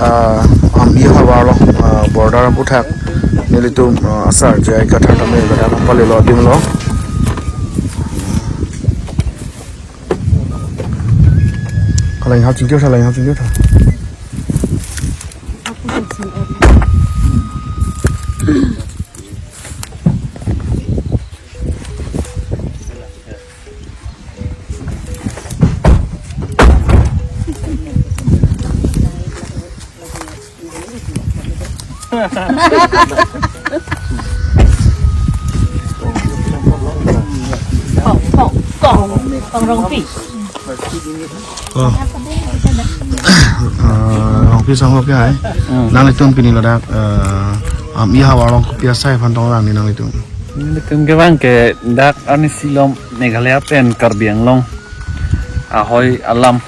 ambi hawa lo border puthak nilitum asar jai katha tamil gara pale lo dim lo kalai ha chingkyo tha Con rong phi. Rong phi sang phi hai. Nang litum pini ladak ambi hawa long pia sai phan tong lang ni nang litum. Litum ke bang ke dak ani silom Meghalaya pen Karbi Anglong. Ahoy alam.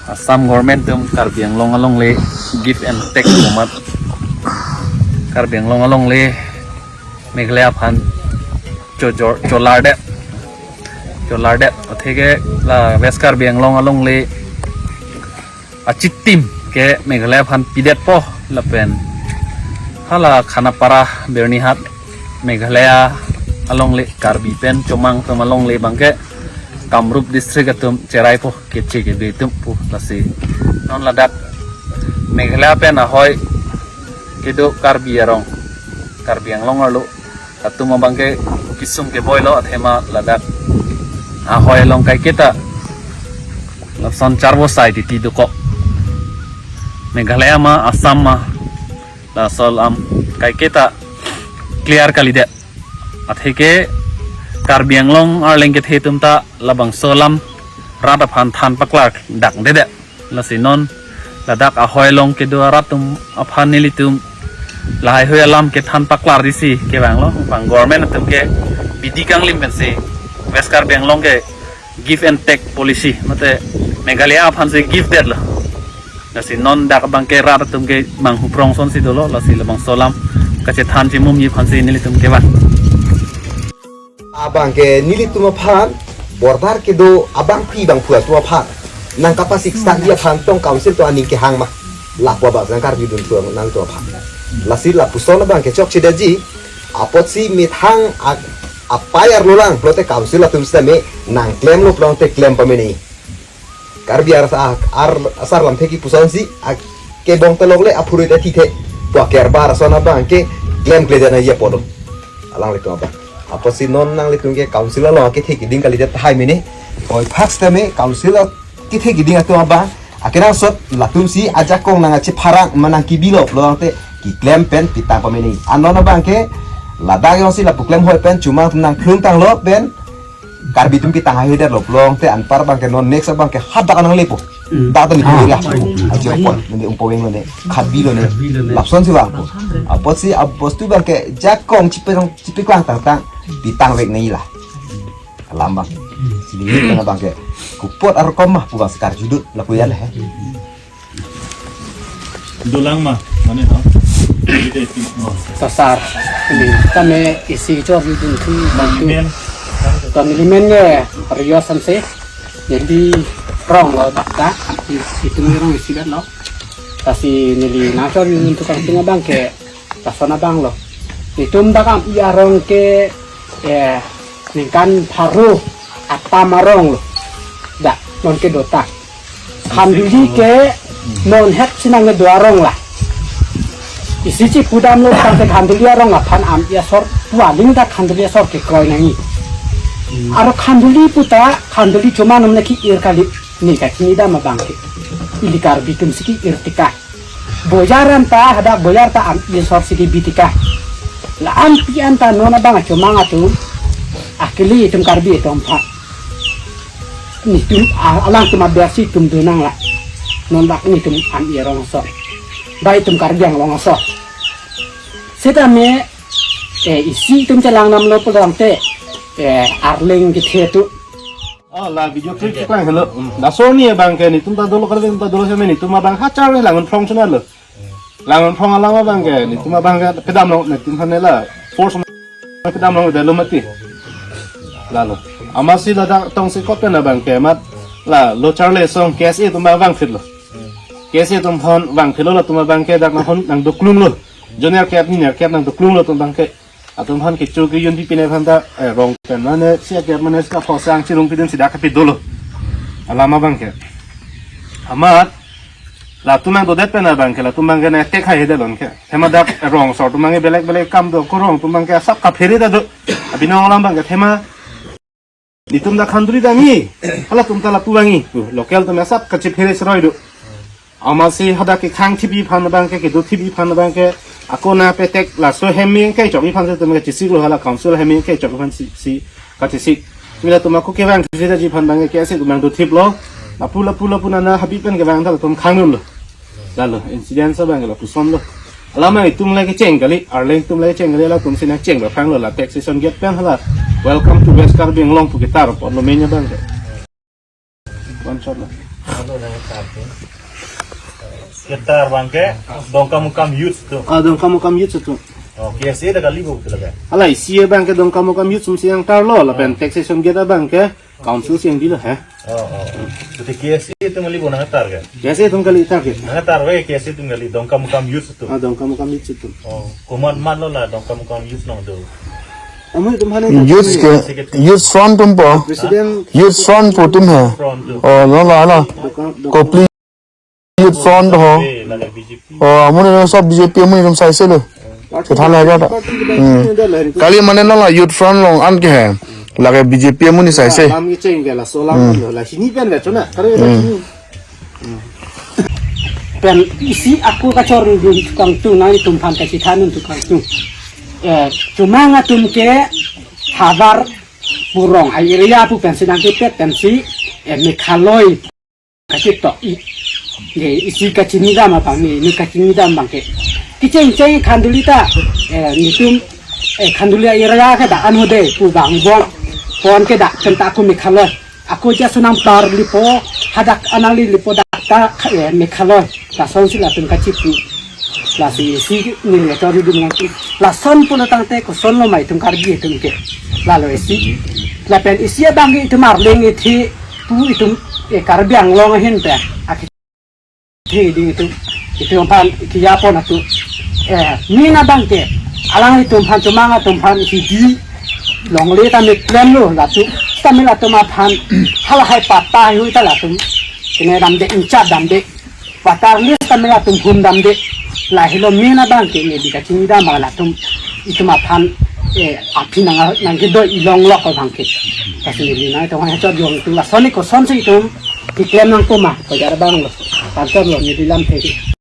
Assam government tum Karbi Anglong along le give and take umat. Karbi Anglong along le Meghalaya phan Cholardet othege la West Karbi Anglong along le achitim ke Meghalaya phan pidet po la pen hala Khanapara Bernihat Meghalaya along le Karbi pen Chomang tum along le bangke Kamrup district atum Cherai po keche ke betum po lasi non ladak Meghalaya pen ahoy kedo Karbi Anglong alu atum bangke kisum ke boylo athema ladak ahoy long kai kita lapson charbo side ti duko Meghalaya ma Assam ma la sol kai kita clear kali de atheke Karbi Anglong ar lengke thetum ta labang solam rada phan than paklar dak de la sinon ladak ahoy long ke do ratum aphan nilitum lai hoy alam ke than paklar disi ke bang lo bang government atum ke bidikang lim pensi West Karbi Anglong ke give and take policy mate Meghalaya aphan se give that lo lasi non dak bang ke rat tum ke mang huprong son si dolo lasi labang solam kache than chi mum yi phan se nili tum ke ba abang ke nili tum phan border ke do abang pi bang phua tua phan nang kapasik stan dia phan tong council to aning ke hang ma lakwa ba jang kar bidun tuang nang to phan lasi la puson bang ke chok chidaji apot si mit hang apayar lulang plote council atum stame nang claim lo plonte claim pameni Karbi asar lam theki puson si ke bong telok le apuri ta thithe to ker bar sona bang ke claim kle dana ye podo alang le to ba apot si non nang le tungke council lo ke theki ding kali ta hai mini oi fax tame council ke theki ding to ba akena sot latum si aja kong nang achi pharang manang ki bilo lo te ki claim pen pitang pameni anona bang ke ladak yang si la puklem hoi pen cuma nang klung tang lo pen Karbi tum kita ngahi der lo plong te anpar bang ke non next bang ke hadak anang lepo data ni lah aja pon ni umpoweng lo ne khabi lo ne lapson si bang apot si apos tu bang ke jakong cipe klang tang pitang wek nei lah lambang sini bang ke kupot arkom mah pugang sekar judut lakuyan he dulang mah mana ha Sasar ini kami isi job itu bantu kami limennya Rio Sanse jadi rong lo tak itu rong isi dan lo kasih nili nasor untuk kantung abang ke pasona bang lo itu mbakam iya rong ke ningkan paru apa marong lo dak non ke dota kanduli ke non het sinang dua rong lah isi ci pudam lo sampai kanduli rong apan am iya sor waling dak kanduli sor ke koi nangi aro kanduli puta kanduli cuma namanya ki ir kali nih kaki dah mabangke ili Karbi tum siki ir tika boyaran ta ada boyar ta am iya sor siki bitika la am pi anta nona bang cuma ngatu akili tum Karbi tum pak nih tum alang tum abiasi tum dunang lah non dak nih tum am iya rong sor baik tum Karbi yang long sor setame isi tum celang nam lo pulang te arling gitu tu la video clip klang hello da sony bang ke ni tum ta dolo kar tum ta dolo se ni tum bang hacar langon phong chana lo langon phong alama bang ke ni tum bang ke pedam no ni tum hanela force pedam no da lo mati lalu amasi la da tong se kot na bang ke mat la lo charle song kes e tum bang fit lo kese tum phon bang phelo la tum bang ke dak na hon nang doklung lo junior cap ni cap nang doklung lo tum bang ke atum phon ke chu ki yun pi pine phanda rong pen mane sia cap mane ska phosang chirung pidin sida ka pidolo alama bang ke amat la tum ang do det pena bang ke la tum bang ke na tek khai de lon ke thema dak rong so tum bang belek kam do ko rong tum bang ke sak ka pheri da do abinong lam bang ke thema di tum da khanduri da ni hala tum ta la tu bangi local tum sap ka che pheri sroi do amasi hada ke khang thibi phan bang ke do thibi phan bang ke akona petek la so heming ke chok phan se tum ke chisi lo hala council heming ke chok phan si ka chisi mila tum ko ke bang se da ji phan bang ke se tum do thip lo la pula na habi pen ke bang da tum khang lo lalu incident sa bang la pusom lo alama tum lagi ceng kali arleng tum lagi ceng kali la tum sina ceng lo phang lo la taxation get pen hala welcome to West Karbing long pu gitar po lo menya bang ke one shot lo Sekitar bangke dongka mukam youth tu. dong kamu kam yut tu Oh, KSA dah kali bu tu lah. ala isi bang ke dong kamu kam yut sum siang tar lo la pen taxation get bang ke council siang di lo ha Oh. Jadi KSA tu mali bu nangatar ke. kaise tum kali target Nangatar we KSA tu kali dongka mukam youth tu. dong kamu kam yut tu Oh, kuman man lo lah dongka mukam youth nong tu. amu tum hane youth ke youth front tum po president youth front po tum hai Front tu. oh la kopli youth front ho Eh, lah BJP. oh amune no sob BJP amune tum sai se lo ke thala ja ta kali mane no la youth front long an ke hai lage BJP amune sai se lam ni ceng la so lam lo la sini pen le chona kare la sini pen isi aku kacor dun tukang tu nai tum phan ka sitanun tukang tu cuma ngatum ke habar burong airia pu pen sedang ke pet pensi mekhaloi kasih to isi kacini dam apa ni kacini dam bangke kiceng khandulita nitum khanduli airia ka da anu de pu bang pon ke da tenta aku mekhaloi aku ja sunam tar lipo hadak anali lipo ta mekhaloi la son sila tum kacipu la si ni le tori dum ngaki la son pun tang te ko son lo mai tum karbi tum ke la lo isi la pen isi bangi tum marleng thi pu itum karbi ang long hin pe aki thi ding itu pan ki ya pon atu ni na bangke alang itum pan tumanga tum pan si di long le ta me plan lo la tu ta me la tu ma pan hala hai pata hu ta la tum kene dam de incha dam de patar lis ta me la tum hum dam de la hilo mina bangke ni di ka chini da ma la tum itu ma pan api nang ke do ilong lok ko bangke kasi ni na to ha chot yong tu la soni ko son si tum ki klem nang ko ma ko jar bang lo pan to lo ni di lam the